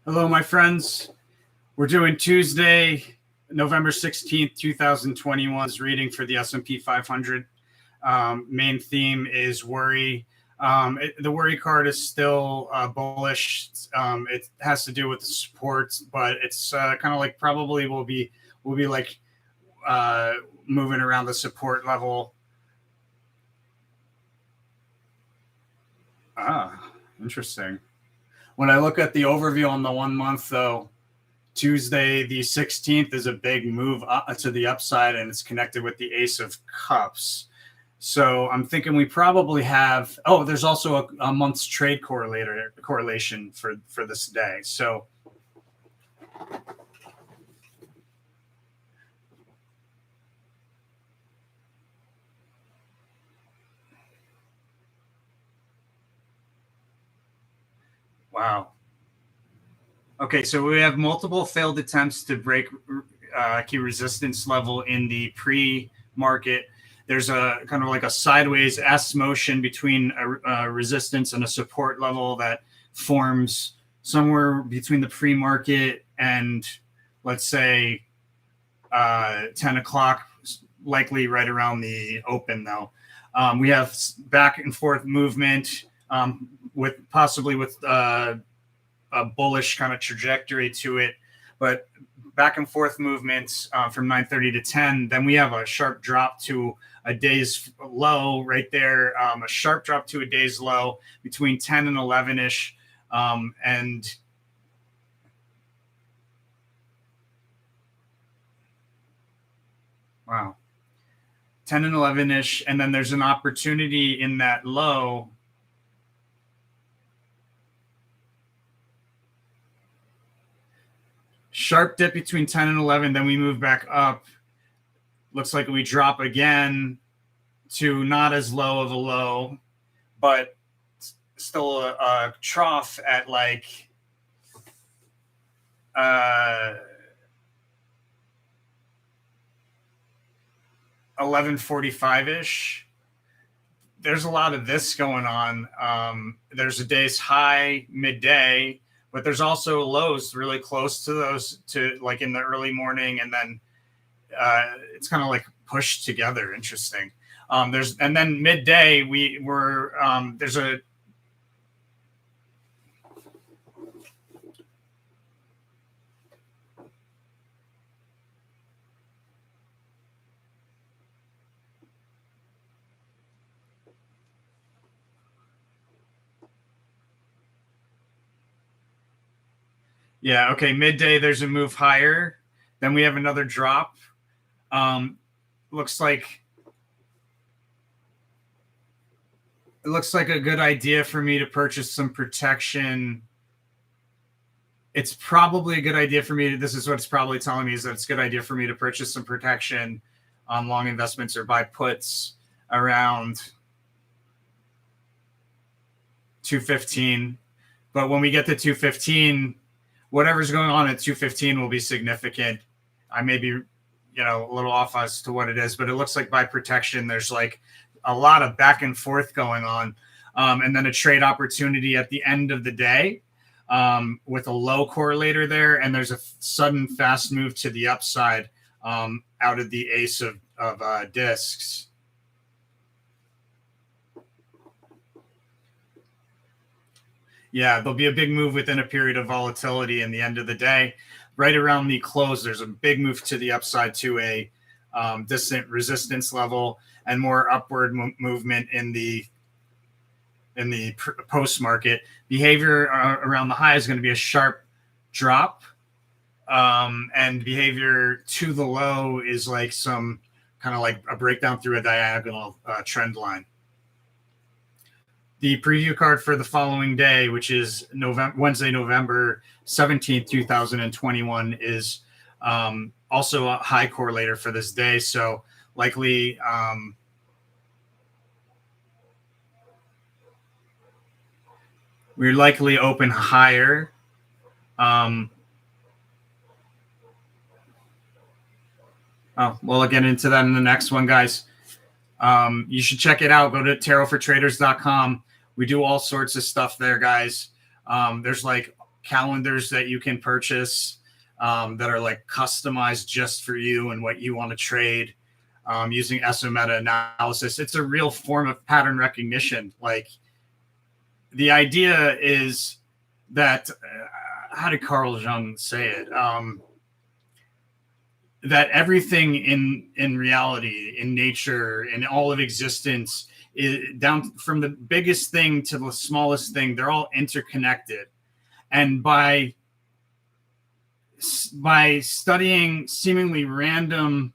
Hello, my friends. We're doing Tuesday, November 16th, 2021's reading for the S&P 500. Main theme is worry. The worry card is still bullish. It has to do with the supports, but it's kind of like probably will be like moving around the support level. Interesting. When I look at the overview on the 1 month, though, Tuesday the 16th is a big move up to the upside, and it's connected with the Ace of Cups. So I'm thinking we probably have. Oh, there's also a month's trade correlation for this day. So wow. Okay, so we have multiple failed attempts to break key resistance level in the pre-market. There's a kind of like a sideways S motion between a resistance and a support level that forms somewhere between the pre-market and, let's say, 10 o'clock, likely right around the open, though. We have back and forth movement with possibly with a bullish kind of trajectory to it, but back and forth movements from 9:30 to 10. Then we have a sharp drop to a day's low right there, a sharp drop to a day's low between 10 and 11-ish. And wow, 10 and 11-ish. And then there's an opportunity in that low. Sharp dip between 10 and 11, then we move back up. Looks like we drop again to not as low of a low, but still a trough at like 11:45-ish. There's a lot of this going on. There's a day's high midday, but there's also lows really close to those, to like in the early morning, and then it's kind of like pushed together. Interesting. And then midday there's a yeah, okay, midday there's a move higher, then we have another drop. Looks like a good idea for me to purchase some protection. It's probably a good idea for me this is what it's probably telling me, is that it's a good idea for me to purchase some protection on long investments or buy puts around 215. But when we get to 215, whatever's going on at 215 will be significant. I may be, a little off as to what it is, but it looks like by protection, there's like a lot of back and forth going on. And then a trade opportunity at the end of the day with a low correlator there. And there's a sudden fast move to the upside out of the Ace of discs. Yeah, there'll be a big move within a period of volatility in the end of the day. Right around the close, there's a big move to the upside to a distant resistance level, and more upward movement in the post market. Behavior around the high is going to be a sharp drop, and behavior to the low is like some kind of like a breakdown through a diagonal trend line. The preview card for the following day, which is Wednesday, November 17th, 2021, is also a high correlator for this day. So likely we're likely open higher. Well, I'll get into that in the next one, guys. You should check it out. Go to tarotfortraders.com. We do all sorts of stuff there, guys. There's like calendars that you can purchase that are like customized just for you and what you want to trade using SO meta-analysis. It's a real form of pattern recognition. Like, the idea is that, how did Carl Jung say it? That everything in reality, in nature, in all of existence, down from the biggest thing to the smallest thing, they're all interconnected. And by studying seemingly random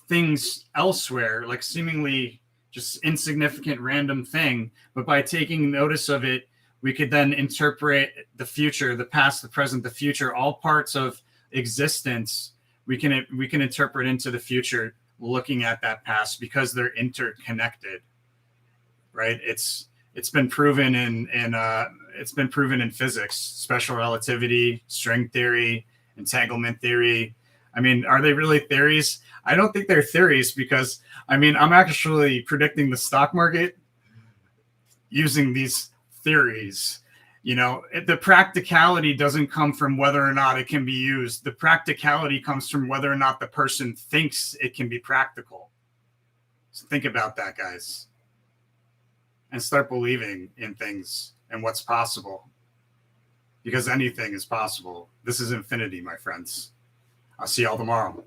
things elsewhere, like seemingly just insignificant random thing, but by taking notice of it, we could then interpret the future, the past, the present, the future, all parts of existence. We can interpret into the future looking at that past because they're interconnected, right? It's been proven in physics, special relativity, string theory, entanglement theory. I mean, are they really theories? I don't think they're theories, because I mean, I'm actually predicting the stock market using these theories. You know, the practicality doesn't come from whether or not it can be used. The practicality comes from whether or not the person thinks it can be practical. So think about that, guys, and start believing in things and what's possible, because anything is possible. This is infinity, my friends. I'll see y'all tomorrow.